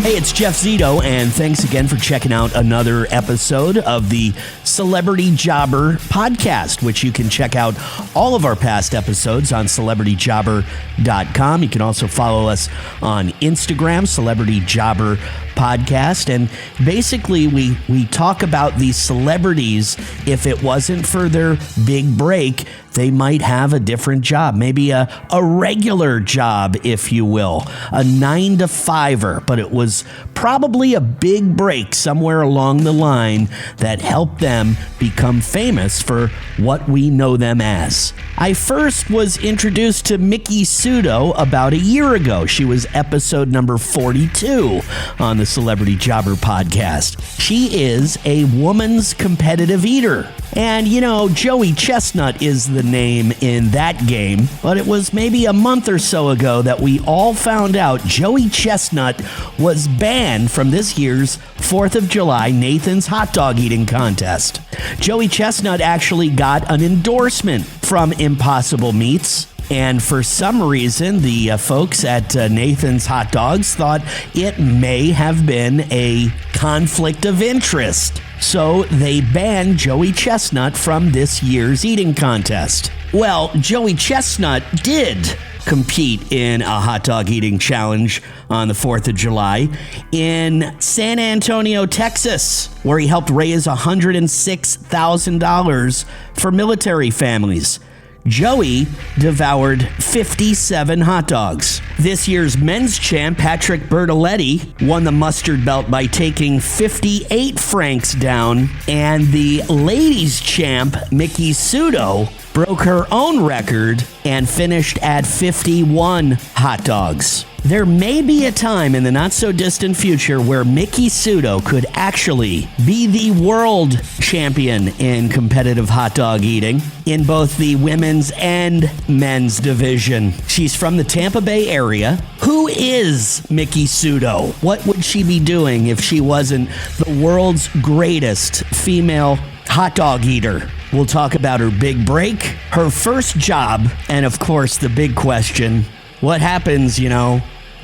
Hey, it's Jeff Zito, and thanks again for checking out another episode of the Celebrity Jobber podcast, which you can check out all of our past episodes on celebrityjobber.com. You can also follow us on Instagram, Celebrity Jobber Podcast, and basically we talk about these celebrities. If it wasn't for their big break, they might have a different job, maybe a regular job, if you will, a 9-to-5er, but it was probably a big break somewhere along the line that helped them become famous for what we know them as. I first was introduced to Miki Sudo about a year ago. She was episode number 42 on the Celebrity Jobber podcast. She is a woman's competitive eater. And, you know, Joey Chestnut is the name in that game, but it was maybe a month or so ago that we all found out Joey Chestnut was banned from this year's 4th of July Nathan's Hotdog eating contest. Joey Chestnut actually got an endorsement from Impossible Meats, and for some reason, the folks at Nathan's Hot Dogs thought it may have been a conflict of interest. So they banned Joey Chestnut from this year's eating contest. Well, Joey Chestnut did compete in a hot dog eating challenge on the 4th of July in San Antonio, Texas, where he helped raise $106,000 for military families. Joey devoured 57 hot dogs. This year's men's champ, Patrick Bertoletti, won the mustard belt by taking 58 francs down, and the ladies' champ, Miki Sudo, broke her own record and finished at 51 hot dogs. There may be a time in the not-so-distant future where Miki Sudo could actually be the world champion in competitive hot dog eating in both the women's and men's division. She's from the Tampa Bay area. Who is Miki Sudo? What would she be doing if she wasn't the world's greatest female hot dog eater? We'll talk about her big break, her first job, and of course the big question, what happens,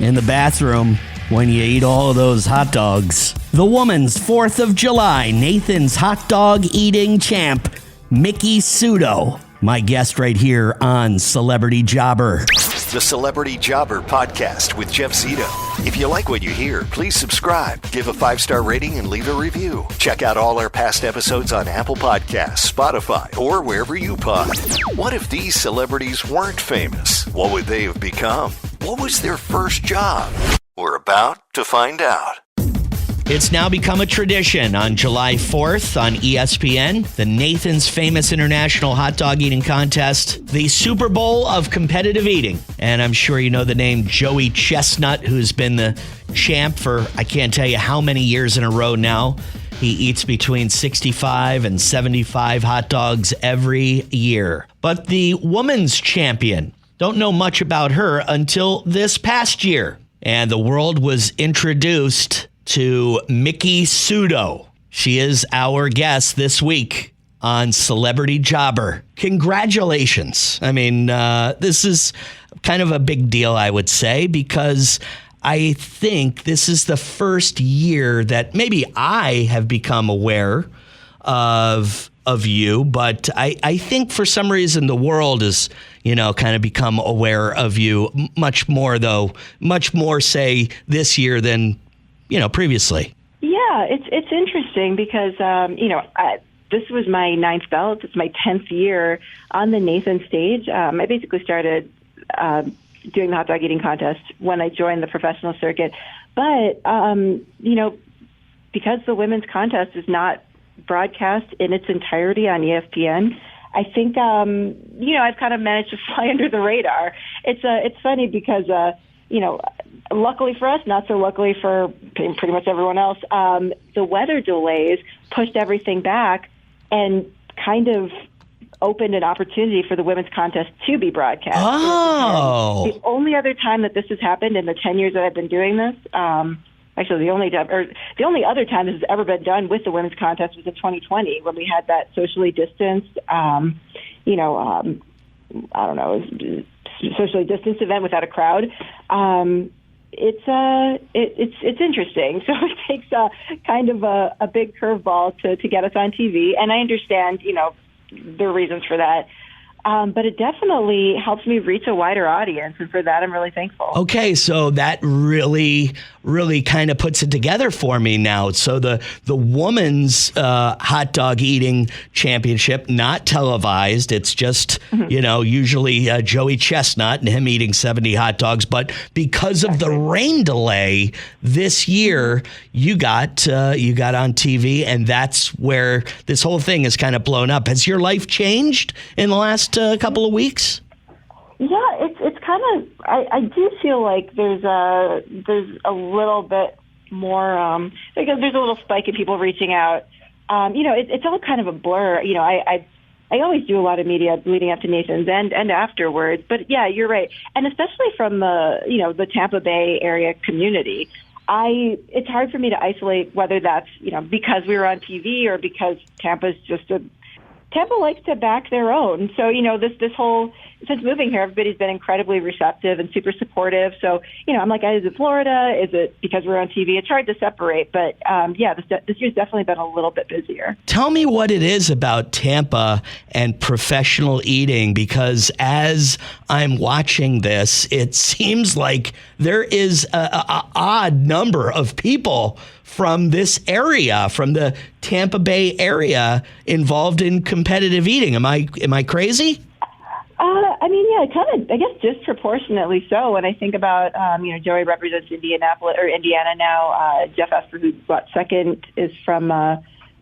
in the bathroom when you eat all of those hot dogs? The woman's 4th of July Nathan's Hot Dog eating champ, Miki Sudo, my guest right here on Celebrity Jobber. The Celebrity Jobber podcast with Jeff Zito. If you like what you hear, please subscribe, give a 5-star rating, and leave a review. Check out all our past episodes on Apple Podcasts, Spotify, or wherever you pod. What if these celebrities weren't famous? What would they have become? What was their first job? We're about to find out. It's now become a tradition on July 4th on ESPN, the Nathan's Famous International Hot Dog Eating Contest, the Super Bowl of competitive eating. And I'm sure you know the name Joey Chestnut, who's been the champ for I can't tell you how many years in a row now. He eats between 65 and 75 hot dogs every year. But the woman's champion, don't know much about her until this past year. And the world was introduced to Miki Sudo. She is our guest this week on Celebrity Jobber. Congratulations. I mean, this is kind of a big deal, I would say, because I think this is the first year that maybe I have become aware of you, but I think for some reason the world is, kind of become aware of you much more, say, this year than previously. Yeah, it's interesting because, this was my 9th belt. It's my 10th year on the Nathan stage. I basically started doing the hot dog eating contest when I joined the professional circuit. But, because the women's contest is not broadcast in its entirety on ESPN, I think, I've kind of managed to fly under the radar. It's funny because, luckily for us, not so luckily for pretty much everyone else, the weather delays pushed everything back and kind of opened an opportunity for the women's contest to be broadcast. Oh. The only other time that this has happened in the 10 years that I've been doing this, actually the only other time this has ever been done with the women's contest was in 2020 when we had that socially distanced, socially distanced event without a crowd. it's interesting. So it takes kind of a big curveball to get us on TV, and I understand, the reasons for that. But it definitely helps me reach a wider audience, and for that, I'm really thankful. Okay, so that really kind of puts it together for me now. So the women's hot dog eating championship, not televised. It's just, usually Joey Chestnut and him eating 70 hot dogs. But because of the rain delay this year, you got on TV, and that's where this whole thing is kind of blown up. Has your life changed in the last couple of weeks? Yeah, it's kind of. I do feel like there's a little bit more. Because there's a little spike in people reaching out. It's all kind of a blur. I always do a lot of media leading up to Nathan's and afterwards. But yeah, you're right, and especially from the Tampa Bay area community. It's hard for me to isolate whether that's because we were on TV or because Tampa likes to back their own. So, this whole, since moving here, everybody's been incredibly receptive and super supportive. So, I'm like, is it Florida? Is it because we're on TV? It's hard to separate. But, this year's definitely been a little bit busier. Tell me what it is about Tampa and professional eating, because as I'm watching this, it seems like there is a odd number of people from this area, from the Tampa Bay area, involved in competitive eating. Am I crazy? I guess disproportionately so. When I think about, Joey represents Indiana now. Jeff Esper, who's second, is from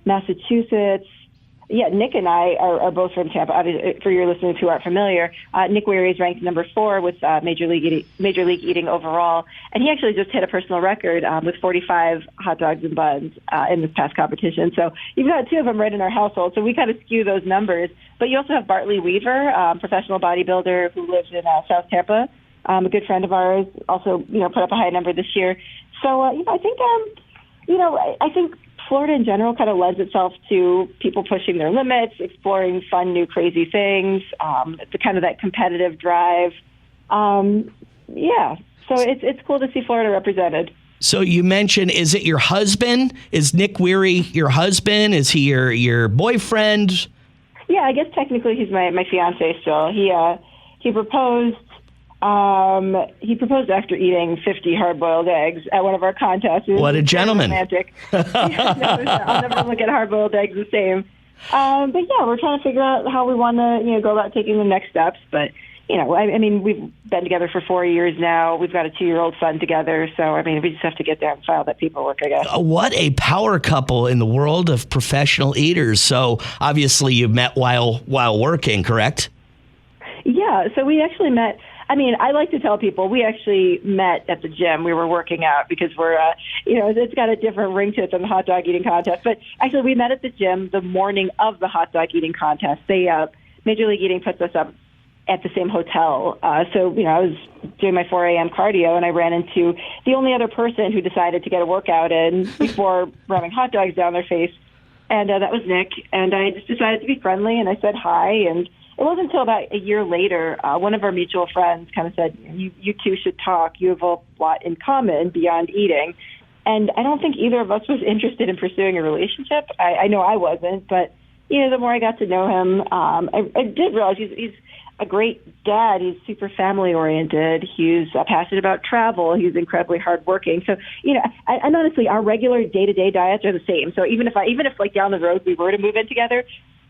Massachusetts. Yeah, Nick and I are both from Tampa. Obviously, for your listeners who aren't familiar, Nick Weary is ranked number 4 with Major League Eating overall, and he actually just hit a personal record with 45 hot dogs and buns in this past competition. So you've got 2 of them right in our household. So we kind of skew those numbers. But you also have Bartley Weaver, professional bodybuilder who lives in South Tampa, a good friend of ours. Also, put up a high number this year. So I think Florida in general kind of lends itself to people pushing their limits, exploring fun, new, crazy things, the kind of that competitive drive. So it's cool to see Florida represented. So you mentioned, is it your husband? Is Nick Weary your husband? Is he your boyfriend? Yeah, I guess technically he's my fiance still. He proposed. He proposed after eating 50 hard-boiled eggs at one of our contests. What a gentleman. Romantic. I'll never look at hard-boiled eggs the same. But yeah, we're trying to figure out how we want to, go about taking the next steps. But, we've been together for 4 years now. We've got a 2-year-old son together. So, we just have to get there and file that paperwork, I guess. What a power couple in the world of professional eaters. So obviously you met while working, correct? Yeah. So we actually met. I like to tell people we actually met at the gym. We were working out because we're, it's got a different ring to it than the hot dog eating contest. But actually, we met at the gym the morning of the hot dog eating contest. Major League Eating puts us up at the same hotel. So, I was doing my 4 a.m. cardio, and I ran into the only other person who decided to get a workout in before ramming hot dogs down their face. And that was Nick. And I just decided to be friendly, and I said hi, and it wasn't until about a year later, one of our mutual friends kind of said, you two should talk. You have a lot in common beyond eating. And I don't think either of us was interested in pursuing a relationship. I know I wasn't, but, the more I got to know him, I did realize he's a great dad. He's super family-oriented. He's passionate about travel. He's incredibly hardworking. So, and honestly, our regular day-to-day diets are the same. So even if down the road we were to move in together,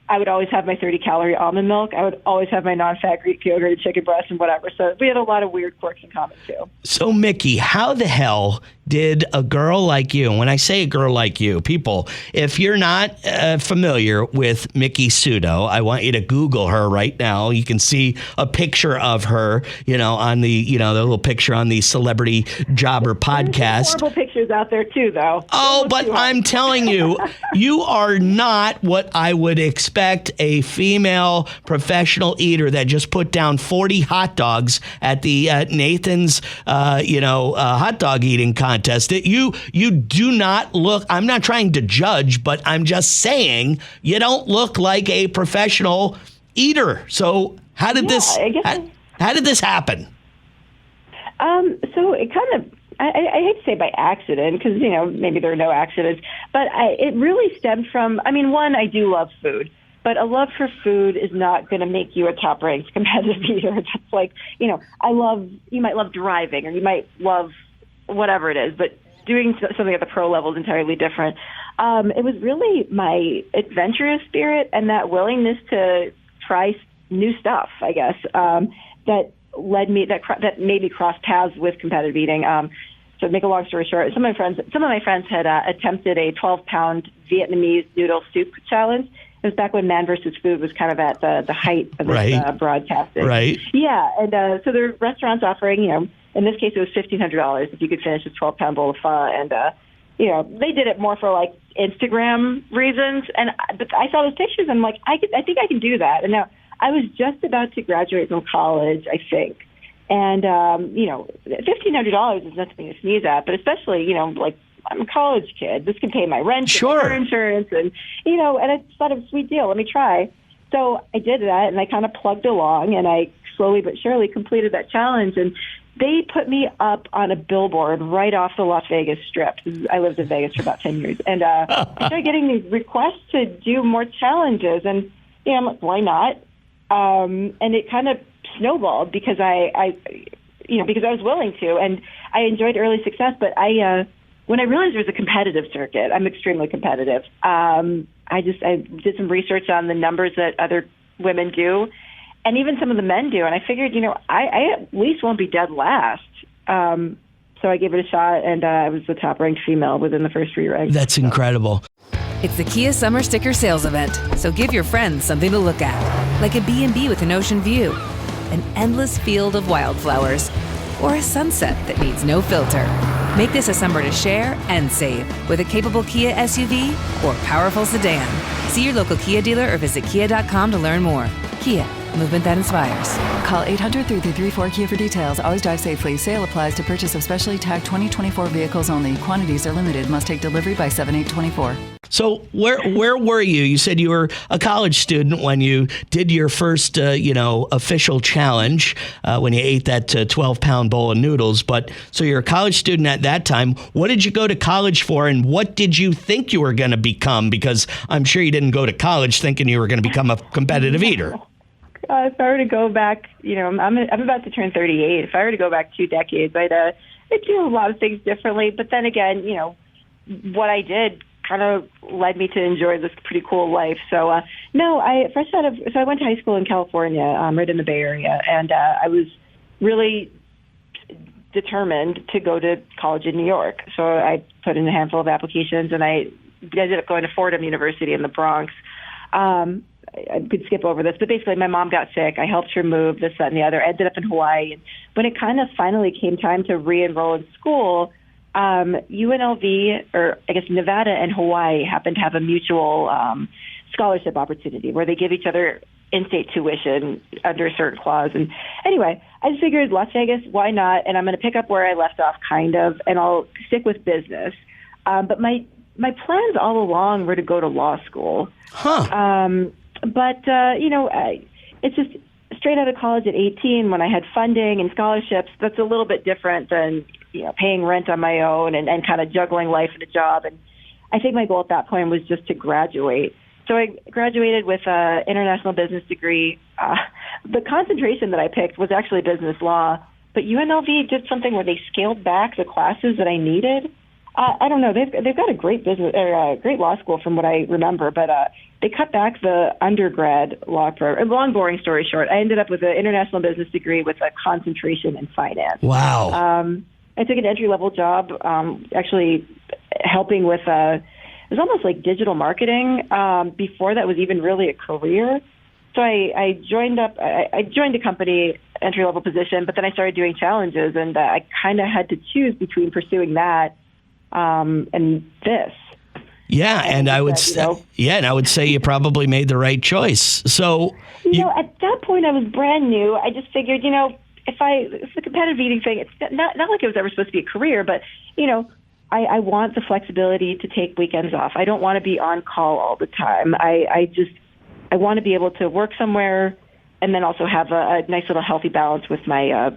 I would always have my 30-calorie almond milk. I would always have my non-fat Greek yogurt and chicken breast and whatever. So we had a lot of weird quirks in common, too. So, Mickey, how the hell did a girl like you, and when I say a girl like you, people, if you're not familiar with Mickey Zito, I want you to Google her right now. You can see a picture of her, on the, the little picture on the Celebrity Jobber podcast. There's horrible pictures out there, too, though. Oh, but I'm telling you, you are not what I would expect a female professional eater that just put down 40 hot dogs at the Nathan's, hot dog eating contest. You do not look, I'm not trying to judge, but I'm just saying you don't look like a professional eater. So how did this happen? So it kind of, I hate to say by accident because, maybe there are no accidents, but it really stemmed from, one, I do love food, but a love for food is not going to make you a top-ranked competitive eater. It's like, you might love driving or you might love whatever it is, but doing something at the pro level is entirely different. It was really my adventurous spirit and that willingness to try new stuff, I guess, that made me cross paths with competitive eating. So to make a long story short, some of my friends had attempted a 12-pound Vietnamese noodle soup challenge. It was back when Man vs. Food was kind of at the height of its broadcasting. Right. Yeah, and so there were restaurants offering, in this case it was $1,500 if you could finish a 12-pound bowl of pho, and they did it more for like Instagram reasons. But I saw those pictures and I'm like, I think I can do that. And now I was just about to graduate from college, I think. And, $1,500 is nothing to sneeze at, but especially, like I'm a college kid. This can pay my rent, sure, and insurance, and, and I just thought it was a sweet deal. Let me try. So I did that and I kind of plugged along and I slowly but surely completed that challenge. And they put me up on a billboard right off the Las Vegas Strip. I lived in Vegas for about 10 years. And I started getting these requests to do more challenges. And, I'm like, why not? And it kind of snowballed because because I was willing to, and I enjoyed early success. But when I realized there was a competitive circuit, I'm extremely competitive. I did some research on the numbers that other women do, and even some of the men do. And I figured, I at least won't be dead last. So I gave it a shot, and I was the top-ranked female within the first 3 ranks. That's incredible. It's the Kia Summer Sticker Sales Event, so give your friends something to look at, like a B&B with an ocean view, an endless field of wildflowers, or a sunset that needs no filter. Make this a summer to share and save with a capable Kia SUV or powerful sedan. See your local Kia dealer or visit kia.com to learn more. Kia, movement that inspires. Call 800-3334-KIA for details. Always drive safely. Sale applies to purchase of specially tagged 2024 vehicles only. Quantities are limited. Must take delivery by 7/8/24. So where were you? You said you were a college student when you did your first, official challenge when you ate that 12-pound bowl of noodles. But so you're a college student at that time. What did you go to college for, and what did you think you were going to become? Because I'm sure you didn't go to college thinking you were going to become a competitive eater. If I were to go back, I'm about to turn 38. If I were to go back 2 decades, I'd do a lot of things differently. But then again, what I did kind of led me to enjoy this pretty cool life. So, I went to high school in California, right in the Bay Area, and I was really determined to go to college in New York. So I put in a handful of applications, and I ended up going to Fordham University in the Bronx. I could skip over this, but basically my mom got sick. I helped her move, this, that, and the other. Ended up in Hawaii. And when it kind of finally came time to re-enroll in school, UNLV, or I guess Nevada and Hawaii, happened to have a mutual scholarship opportunity where they give each other in-state tuition under a certain clause. And anyway, I just figured Las Vegas, why not? And I'm going to pick up where I left off, kind of, and I'll stick with business. But my plans all along were to go to law school. It's just straight out of college at 18 when I had funding and scholarships. That's a little bit different than, paying rent on my own and kind of juggling life and a job. And I think my goal at that point was just to graduate. So I graduated with an international business degree. The concentration that I picked was actually business law, but UNLV did something where they scaled back the classes that I needed. I don't know. They've got a great great law school from what I remember, but they cut back the undergrad law program. Long, boring story short, I ended up with an international business degree with a concentration in finance. Wow. I took an entry-level job, actually helping with, it was almost like digital marketing. Before that was even really a career. So I joined a company, entry-level position, but then I started doing challenges, and I kind of had to choose between pursuing that and this. Yeah, and I would say you probably made the right choice. So at that point I was brand new. I just figured, it's the competitive eating thing. It's not like it was ever supposed to be a career, but I want the flexibility to take weekends off. I don't want to be on call all the time. I want to be able to work somewhere and then also have a nice little healthy balance with my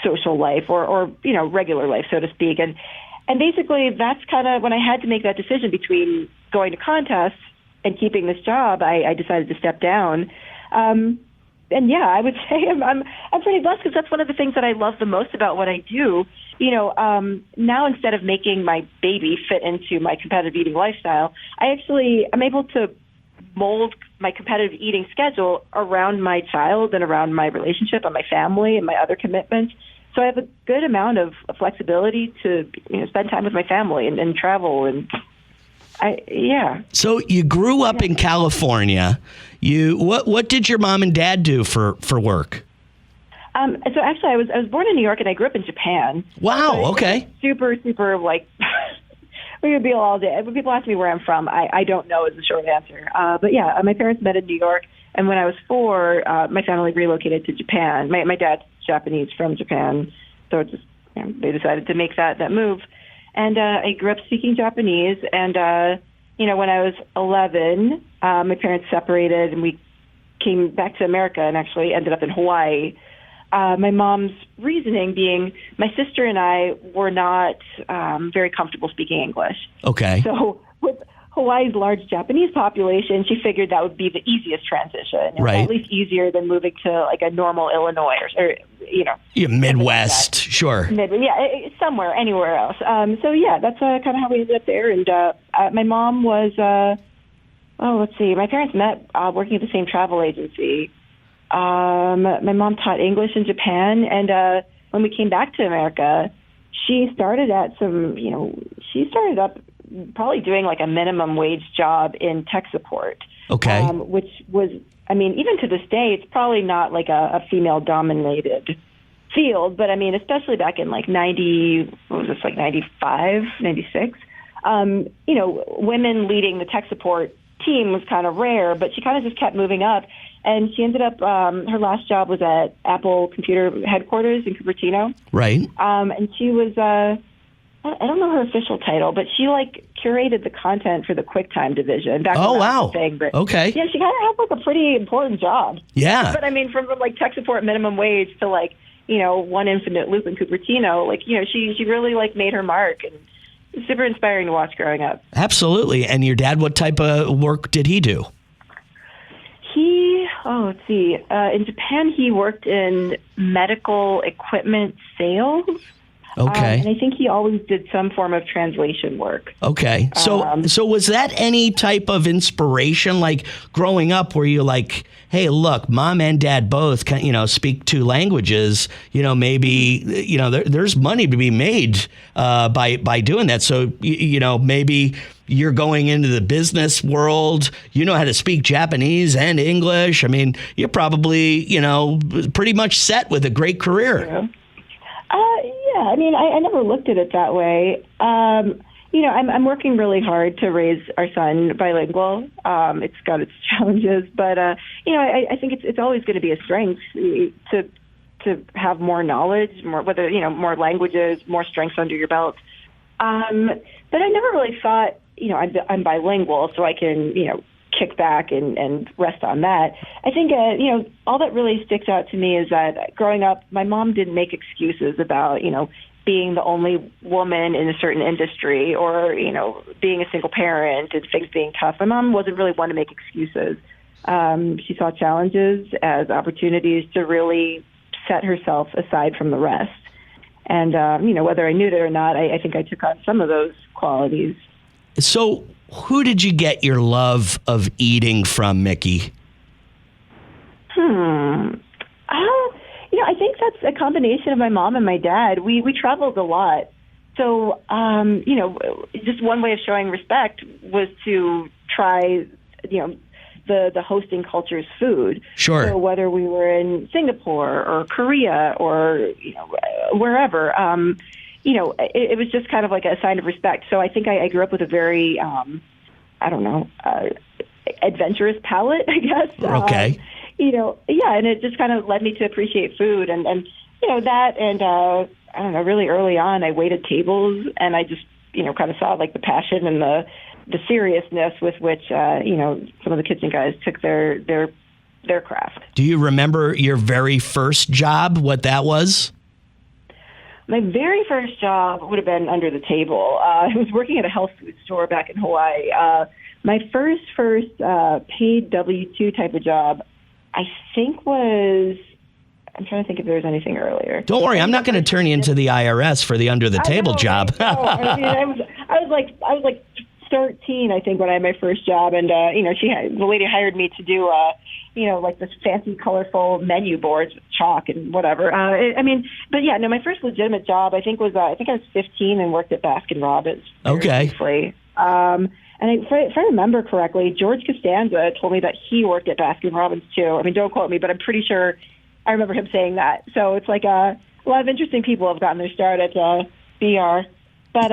social life or regular life, so to speak. And basically that's kind of when I had to make that decision between going to contests and keeping this job, I decided to step down. And yeah, I would say I'm pretty blessed because that's one of the things that I love the most about what I do. Now instead of making my baby fit into my competitive eating lifestyle, I'm able to mold my competitive eating schedule around my child and around my relationship and my family and my other commitments. So I have a good amount of flexibility to spend time with my family and travel and. So you grew up in California. What did your mom and dad do for work? So actually, I was born in New York and I grew up in Japan. Wow. So okay. Super like we could be all day. When people ask me where I'm from, I don't know is the short answer. But yeah, my parents met in New York, and when I was 4, my family relocated to Japan. My dad's Japanese from Japan, so it just they decided to make that move. And I grew up speaking Japanese. And, when I was 11, my parents separated and we came back to America and actually ended up in Hawaii. My mom's reasoning being my sister and I were not very comfortable speaking English. Okay. So with Hawaii's large Japanese population, she figured that would be the easiest transition. Right. At least easier than moving to like a normal Illinois or Midwest, sure. Somewhere, anywhere else. So yeah, that's kind of how we ended up there. And my mom was, let's see, my parents met working at the same travel agency. My mom taught English in Japan, and when we came back to America, she started up probably doing like a minimum wage job in tech support. Okay. Which was, even to this day, it's probably not like a female-dominated field, but especially back in like 95, 96, women leading the tech support team was kind of rare, but she kind of just kept moving up. And she ended up, her last job was at Apple Computer headquarters in Cupertino. Right. And she was, I don't know her official title, but she curated the content for the QuickTime division. Back when that was a thing, but okay. Yeah, she kind of had a pretty important job. Yeah. But from tech support minimum wage to one infinite loop in Cupertino, she really made her mark, and it's super inspiring to watch growing up. Absolutely. And your dad, what type of work did he do? Let's see. In Japan, he worked in medical equipment sales. Okay. And I think he always did some form of translation work. Okay. So was that any type of inspiration, growing up, where you're like, hey, look, mom and dad both can, speak 2 languages, maybe, there's money to be made by doing that. So, maybe you're going into the business world, you know how to speak Japanese and English. You're probably, pretty much set with a great career. Yeah. I never looked at it that way. I'm working really hard to raise our son bilingual. It's got its challenges, but I think it's always going to be a strength to have more knowledge, more languages, more strengths under your belt. But I never really thought, I'm bilingual, so I can, kick back and rest on that. I think, all that really sticks out to me is that growing up, my mom didn't make excuses about, being the only woman in a certain industry or, being a single parent and things being tough. My mom wasn't really one to make excuses. She saw challenges as opportunities to really set herself aside from the rest. And, whether I knew it or not, I think I took on some of those qualities. So who did you get your love of eating from, Mickey? I think that's a combination of my mom and my dad. We traveled a lot. So, just one way of showing respect was to try, the hosting culture's food. Sure. So whether we were in Singapore or Korea or, wherever, it was just kind of like a sign of respect. So I think I grew up with a very, adventurous palate, I guess. Okay. And it just kind of led me to appreciate food and that. And, really early on, I waited tables and I just, kind of saw the passion and the seriousness with which, some of the kitchen guys took their craft. Do you remember your very first job, what that was? my very first job would have been under the table. I was working at a health food store back in Hawaii. My first paid W-2 type of job, I think was, I'm trying to think if there was anything earlier. Don't worry, I'm not going to turn you into the IRS for the under the table job. No, I was like 13, I think, when I had my first job, and the lady hired me to do like this fancy, colorful menu boards with chalk and whatever. My first legitimate job, I think I was 15 and worked at Baskin Robbins. Okay. Briefly. And if I remember correctly, George Costanza told me that he worked at Baskin Robbins too. I mean, don't quote me, but I'm pretty sure I remember him saying that. So it's like a lot of interesting people have gotten their start at BR. But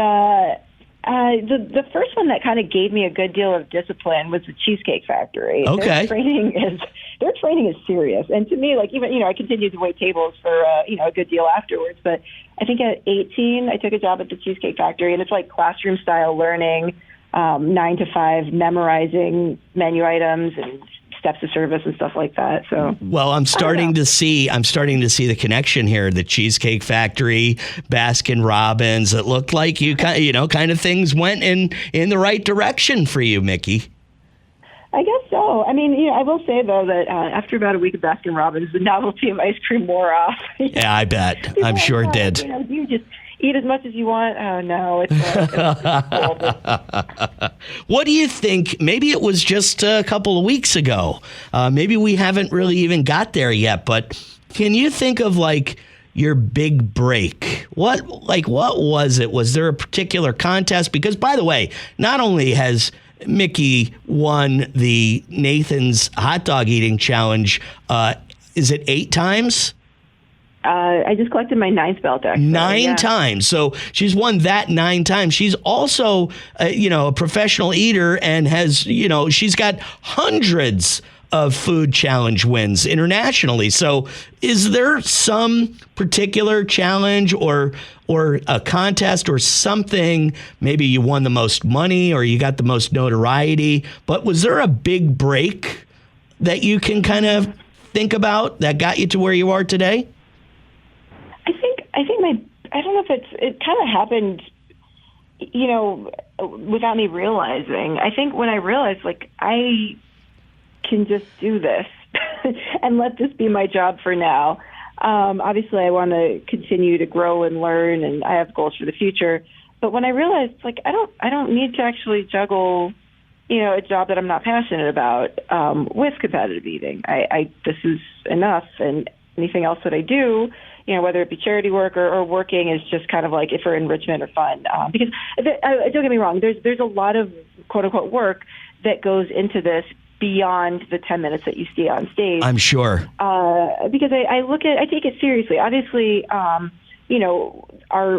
the first one that kind of gave me a good deal of discipline was the Cheesecake Factory. Okay. Their training is serious. And to me, like, even, I continued to wait tables for, a good deal afterwards. But I think at 18, I took a job at the Cheesecake Factory, and it's like classroom style learning, 9 to 5, memorizing menu items and steps of service and stuff like that. So, well, I'm starting to see the connection here. The Cheesecake Factory, Baskin Robbins. It looked like you kind of things went in the right direction for you, Mickey. I guess so. I mean, I will say, though, that after about a week of Baskin Robbins, the novelty of ice cream wore off. Yeah, I bet. I'm sure it did. You just eat as much as you want. Oh, no. It's What do you think? Maybe it was just a couple of weeks ago. Maybe we haven't really even got there yet. But can you think of, like, your big break? What was it? Was there a particular contest? Because, by the way, not only has Mickey won the Nathan's hot dog eating challenge, is it 8 times? I just collected my 9th belt, actually. 9 times. So she's won that 9 times. She's also, a professional eater and has, she's got hundreds of food challenge wins internationally. So is there some particular challenge or a contest or something? Maybe you won the most money or you got the most notoriety, but was there a big break that you can kind of think about that got you to where you are today? I think I don't know if it kind of happened, without me realizing. I think when I realized, like, I can just do this and let this be my job for now. Obviously, I want to continue to grow and learn, and I have goals for the future. But when I realized, like, I don't need to actually juggle, a job that I'm not passionate about with competitive eating. This is enough, and anything else that I do, whether it be charity work or working, is just kind of like for enrichment or fun. Because don't get me wrong, there's a lot of quote unquote work that goes into this beyond the 10 minutes that you see on stage. I'm sure. Because I take it seriously. Obviously, our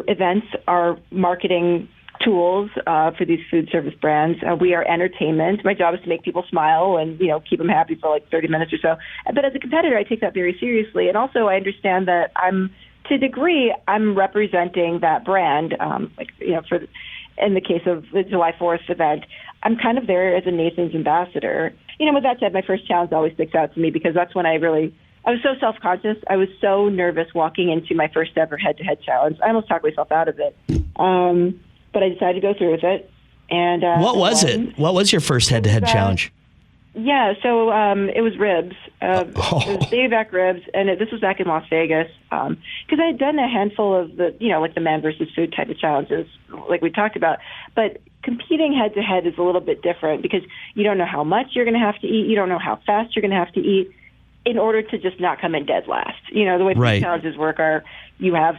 events are marketing tools for these food service brands. We are entertainment. My job is to make people smile and, keep them happy for like 30 minutes or so. But as a competitor, I take that very seriously. And also I understand that I'm representing that brand. In the case of the July 4th event, I'm kind of there as a Nathan's ambassador. With that said, my first challenge always sticks out to me because that's when I was so self-conscious. I was so nervous walking into my first ever head-to-head challenge. I almost talked myself out of it. But I decided to go through with it. And what was it? What was your first head-to-head challenge? Yeah, so it was ribs. It was baby back ribs, and this was back in Las Vegas. Because I had done a handful of the, like the man versus food type of challenges, like we talked about. But competing head-to-head is a little bit different because you don't know how much you're going to have to eat. You don't know how fast you're going to have to eat in order to just not come in dead last. The way food challenges work are you have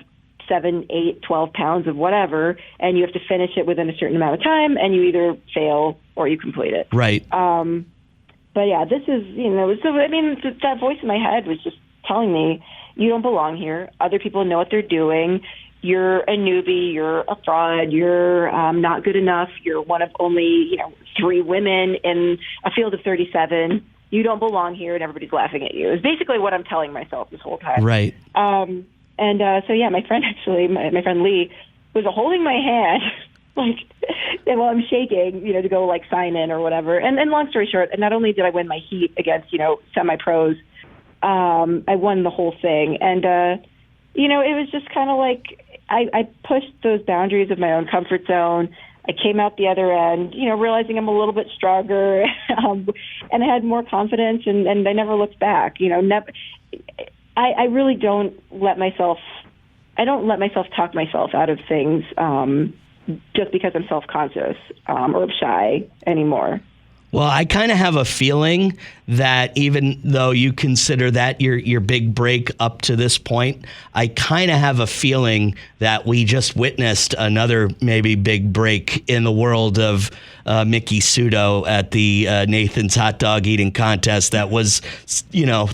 7, 8, 12 pounds of whatever, and you have to finish it within a certain amount of time, and you either fail or you complete it. Right. But yeah, this is, that voice in my head was just telling me, you don't belong here. Other people know what they're doing. You're a newbie. You're a fraud. You're not good enough. You're one of only, 3 women in a field of 37. You don't belong here, and everybody's laughing at you. It's basically what I'm telling myself this whole time. Right. My friend my friend Lee was holding my hand, while I'm shaking, to go sign in or whatever. And long story short, not only did I win my heat against, semi-pros, I won the whole thing. And, it was just kind of I pushed those boundaries of my own comfort zone. I came out the other end, realizing I'm a little bit stronger, and I had more confidence, and I never looked back. I really don't let myself talk myself out of things just because I'm self-conscious or shy anymore. Well, I kind of have a feeling that even though you consider that your big break up to this point, I kind of have a feeling that we just witnessed another maybe big break in the world of Mickey Zito at the Nathan's Hot Dog eating contest that was,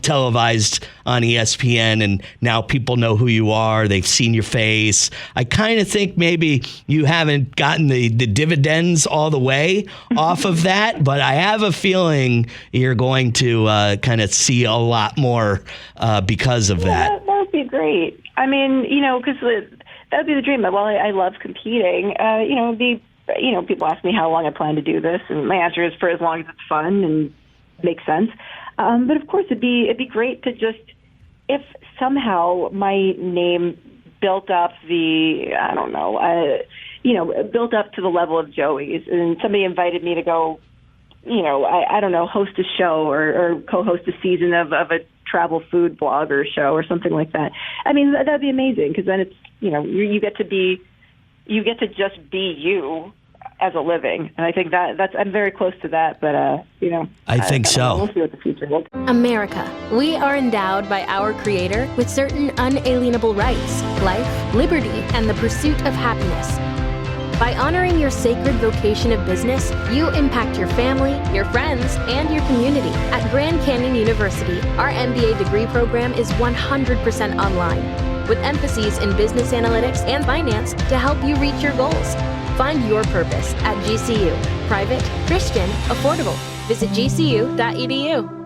televised on ESPN, and now people know who you are. They've seen your face. I kind of think maybe you haven't gotten the dividends all the way off of that, but I have a feeling you're going to kind of see a lot more because of that. That would be great. I mean, because that would be the dream. While I love competing, it'd be, people ask me how long I plan to do this, and my answer is for as long as it's fun and makes sense. But of course, it'd be great to just, if somehow my name built up built up to the level of Joey's, and somebody invited me to go, I don't know, host a show or co-host a season of a travel food blogger show or something like that. I mean, that'd be amazing, because then it's, you get to just be you as a living. And I think that's I'm very close to that, but I think so. We'll see what the future holds. America. We are endowed by our Creator with certain unalienable rights: life, liberty, and the pursuit of happiness. By honoring your sacred vocation of business, you impact your family, your friends, and your community. At Grand Canyon University, our MBA degree program is 100% online, with emphases in business analytics and finance to help you reach your goals. Find your purpose at GCU. Private, Christian, affordable. Visit gcu.edu.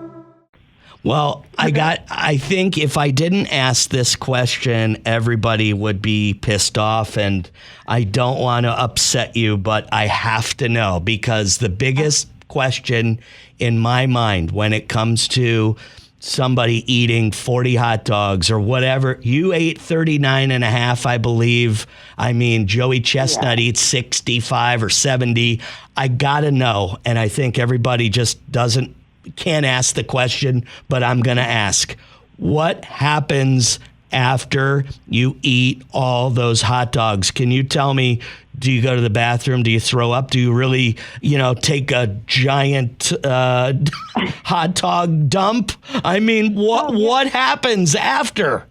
Well, I think if I didn't ask this question, everybody would be pissed off, and I don't want to upset you, but I have to know, because the biggest question in my mind when it comes to somebody eating 40 hot dogs or whatever, you ate 39 and a half, I believe. I mean, Joey Chestnut eats 65 or 70. I got to know, and I think everybody just can't ask the question, but I'm going to ask. What happens after you eat all those hot dogs? Can you tell me, do you go to the bathroom? Do you throw up? Do you really, take a giant hot dog dump? I mean, what happens after?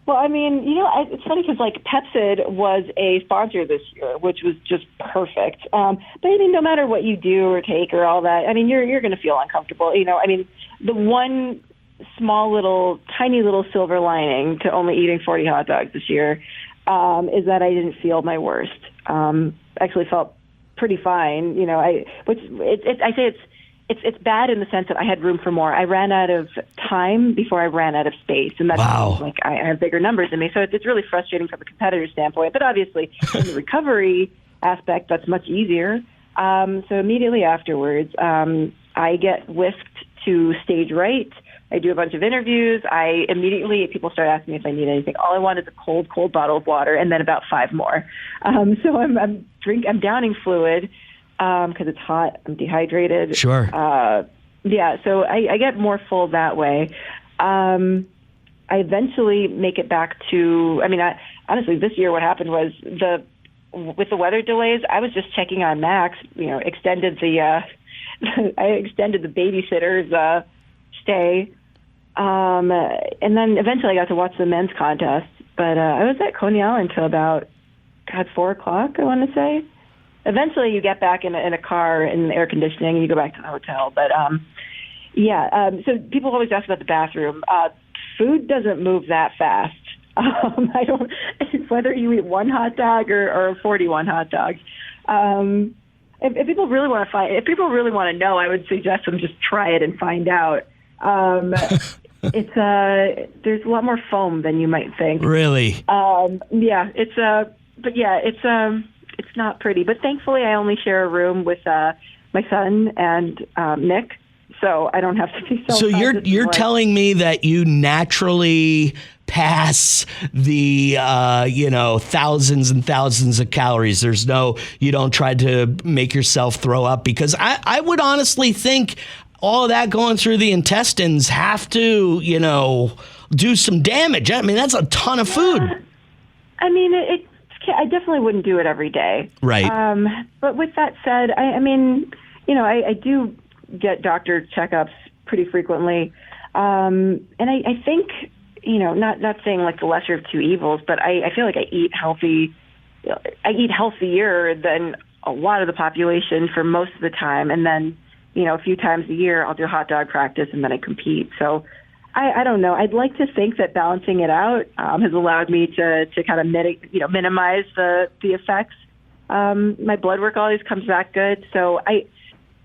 Well, I mean, it's funny because Pepsid was a sponsor this year, which was just perfect. But I mean, no matter what you do or take or all that, I mean, you're going to feel uncomfortable. I mean, the one tiny little silver lining to only eating 40 hot dogs this year is that I didn't feel my worst. Actually felt pretty fine. I say it's bad in the sense that I had room for more. I ran out of time before I ran out of space, and that's I have bigger numbers than me, so it's really frustrating from a competitor standpoint. But obviously, in the recovery aspect, that's much easier. So immediately afterwards, I get whisked to stage right. I do a bunch of interviews. People start asking me if I need anything. All I want is a cold bottle of water, and then about 5 more. So I'm downing fluid. Because it's hot, I'm dehydrated. Sure. So I get more full that way. I eventually make it back to, honestly, this year what happened was with the weather delays, I was just checking on Max, extended the babysitter's stay. And then eventually I got to watch the men's contest. But I was at Coney Island until about, 4 o'clock, I want to say. Eventually, you get back in a car in air conditioning, and you go back to the hotel. But so people always ask about the bathroom. Food doesn't move that fast. I don't. Whether you eat one hot dog or 41 hot dogs. If people really want to know, I would suggest them just try it and find out. There's a lot more foam than you might think. Really? It's not pretty, but thankfully I only share a room with my son and Nick, so I don't have to be So you're telling me that you naturally pass the thousands and thousands of calories. You don't try to make yourself throw up, because I would honestly think all of that going through the intestines have to, do some damage. I mean, that's a ton of food. I mean, I definitely wouldn't do it every day. Right. But with that said, I do get doctor checkups pretty frequently. And I think, not saying like the lesser of two evils, but I feel like I eat healthy. I eat healthier than a lot of the population for most of the time. And then, a few times a year, I'll do hot dog practice and then I compete. So I don't know. I'd like to think that balancing it out has allowed me to kind of minimize the effects. My blood work always comes back good. So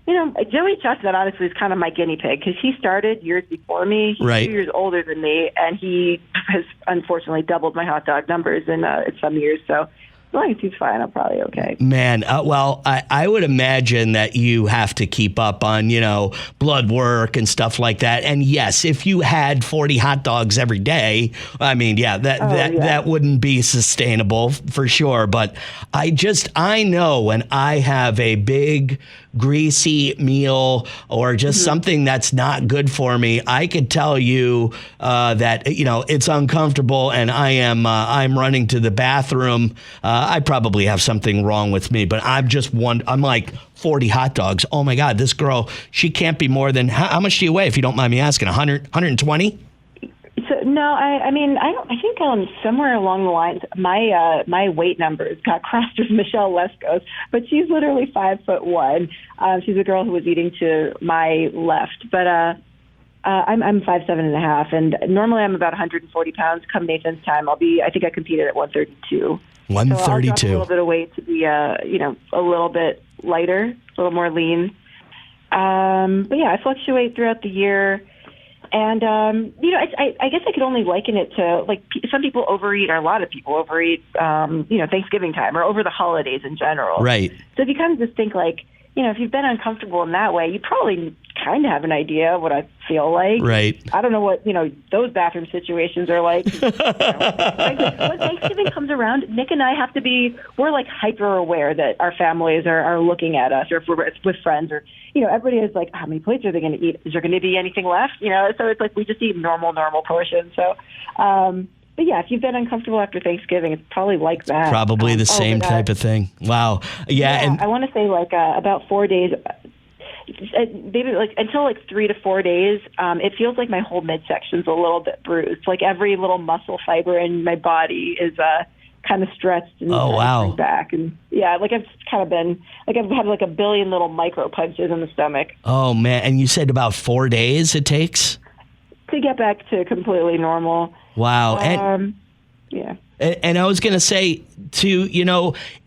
Joey Chestnut honestly is kind of my guinea pig, because he started years before me. He's 2 years older than me, and he has unfortunately doubled my hot dog numbers in some years. So as long as he's fine, I'm probably okay. Man, I would imagine that you have to keep up on, blood work and stuff like that. And yes, if you had 40 hot dogs every day, I mean, that wouldn't be sustainable for sure. But I know when I have a big greasy meal or just something that's not good for me, I could tell you that it's uncomfortable, and I'm running to the bathroom. I probably have something wrong with me, but I'm like 40 hot dogs. Oh my God, this girl, she can't be more than, how much do you weigh, if you don't mind me asking? 100, 120? So, no, I think somewhere along the lines, my weight numbers got crossed with Michelle Lesko's, but she's literally 5'1". She's a girl who was eating to my left, but I'm 5'7.5", and normally I'm about 140 pounds. Come Nathan's time, I think I competed at 132. 132. So I'll drop a little bit of weight to be, a little bit lighter, a little more lean. But yeah, I fluctuate throughout the year. And, I guess I could only liken it to, like, some people overeat, or a lot of people overeat, Thanksgiving time or over the holidays in general. Right. So if you kind of just think, like, if you've been uncomfortable in that way, you probably kind of have an idea what I feel like. Right. I don't know what, those bathroom situations are like. When Thanksgiving comes around, Nick and I we're like hyper aware that our families are looking at us, or if we're with friends, or, everybody is like, how many plates are they going to eat? Is there going to be anything left? So it's like we just eat normal portions. So, but yeah, if you've been uncomfortable after Thanksgiving, it's probably like that. Probably the same type of thing. Wow. Yeah. And I want to say about 4 days, maybe until 3 to 4 days, it feels like my whole midsection's a little bit bruised. Like every little muscle fiber in my body is kind of stretched and back. And yeah, I've kind of been, I've had a billion little micro punches in the stomach. Oh man. And you said about 4 days it takes to get back to completely normal. Wow. Yeah. And I was going to say, too,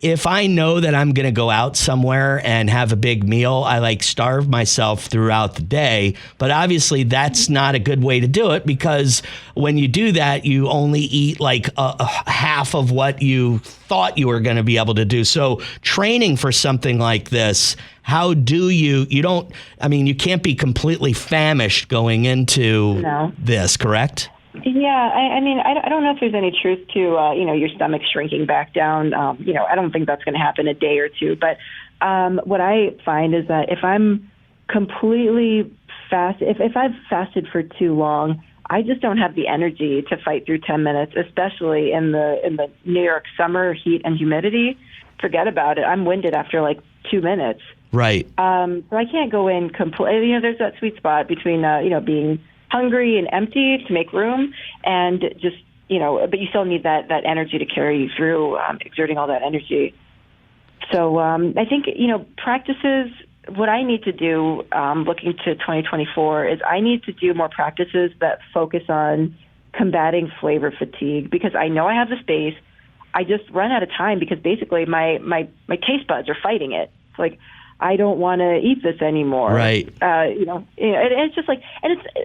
if I know that I'm going to go out somewhere and have a big meal, I starve myself throughout the day. But obviously, that's not a good way to do it, because when you do that, you only eat a half of what you thought you were going to be able to do. So training for something like this, how do you can't be completely famished going into this, correct? Yeah, I don't know if there's any truth to, your stomach shrinking back down. I don't think that's going to happen a day or two. But what I find is that if I'm completely if I've fasted for too long, I just don't have the energy to fight through 10 minutes, especially in the New York summer heat and humidity. Forget about it. I'm winded after 2 minutes. Right. So I can't go in completely. There's that sweet spot between, being hungry and empty to make room, and just, but you still need that energy to carry you through, exerting all that energy. So I think, practices, what I need to do looking to 2024 is I need to do more practices that focus on combating flavor fatigue, because I know I have the space. I just run out of time because basically my taste buds are fighting it. It's like, I don't want to eat this anymore. Right. It's just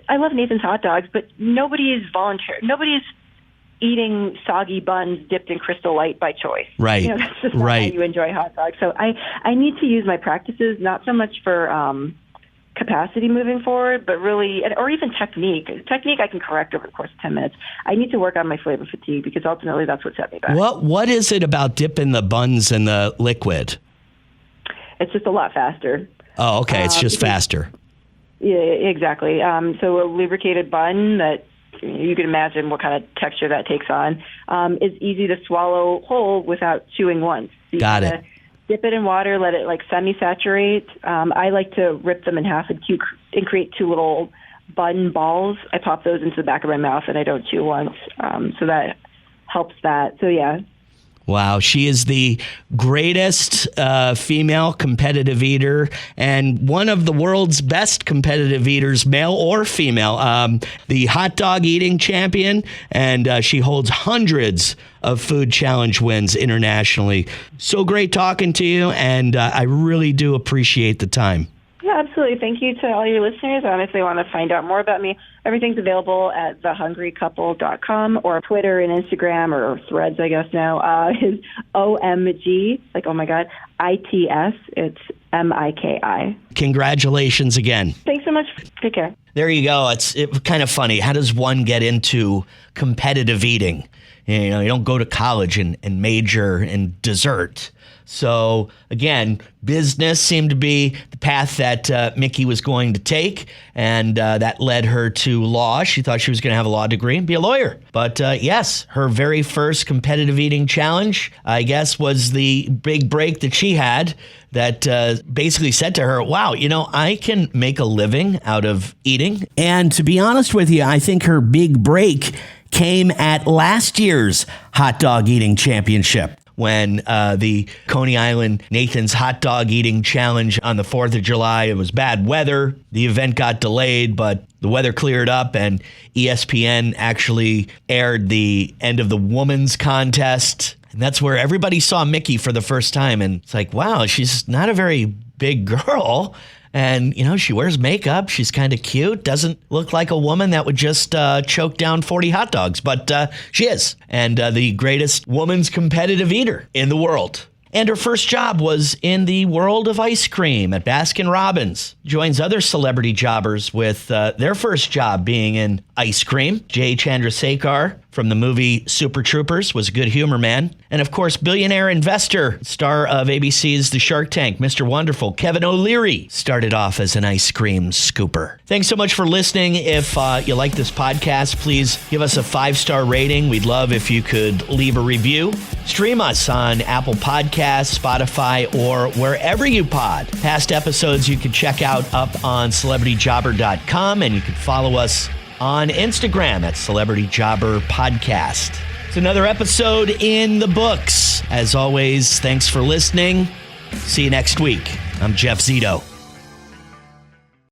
I love Nathan's hot dogs, but nobody's eating soggy buns dipped in Crystal Light by choice. Right. That's just not how you enjoy hot dogs. So I need to use my practices, not so much for, capacity moving forward, but really, or even technique. Technique I can correct over the course of 10 minutes. I need to work on my flavor fatigue because ultimately that's what set me back. What is it about dipping the buns in the liquid? It's just a lot faster. Oh, okay. It's just faster. Yeah, exactly. So a lubricated bun that you can imagine what kind of texture that takes on is easy to swallow whole without chewing once. So Got it. Dip it in water, let it like semi-saturate. I like to rip them in half and create two little bun balls. I pop those into the back of my mouth and I don't chew once. So that helps that. So yeah. Wow, she is the greatest female competitive eater and one of the world's best competitive eaters, male or female. The hot dog eating champion, and she holds hundreds of food challenge wins internationally. So great talking to you, and I really do appreciate the time. Yeah, absolutely. Thank you to all your listeners. If they want to find out more about me, everything's available at thehungrycouple.com, or Twitter and Instagram, or Threads, I guess now, is OMG, like, oh my God, ITS. It's MIKI. Congratulations again. Thanks so much. Take care. There you go. It's kind of funny. How does one get into competitive eating? You know, you don't go to college and major in dessert. So, again, business seemed to be the path that Mickey was going to take, and that led her to law. She thought she was going to have a law degree and be a lawyer. But, yes, her very first competitive eating challenge, I guess, was the big break that she had that basically said to her, wow, you know, I can make a living out of eating. And to be honest with you, I think her big break came at last year's hot dog eating championship, when the Coney Island Nathan's Hot Dog Eating Challenge on the 4th of July, it was bad weather. The event got delayed, but the weather cleared up, and ESPN actually aired the end of the women's contest. And that's where everybody saw Mickey for the first time. And it's like, wow, she's not a very big girl. And, you know, she wears makeup. She's kind of cute. Doesn't look like a woman that would just choke down 40 hot dogs. But she is. And the greatest woman's competitive eater in the world. And her first job was in the world of ice cream at Baskin-Robbins. Joins other celebrity jobbers with their first job being in ice cream. Jay Chandrasekhar from the movie Super Troopers was a good humor man. And of course, billionaire investor, star of ABC's The Shark Tank, Mr. Wonderful, Kevin O'Leary, started off as an ice cream scooper. Thanks so much for listening. If you like this podcast, please give us a 5-star rating. We'd love if you could leave a review. Stream us on Apple Podcasts, Spotify, or wherever you pod. Past episodes you can check out up on celebrityjobber.com, and you can follow us on Instagram at Celebrity Jobber Podcast. It's another episode in the books. As always, thanks for listening. See you next week. I'm Jeff Zito.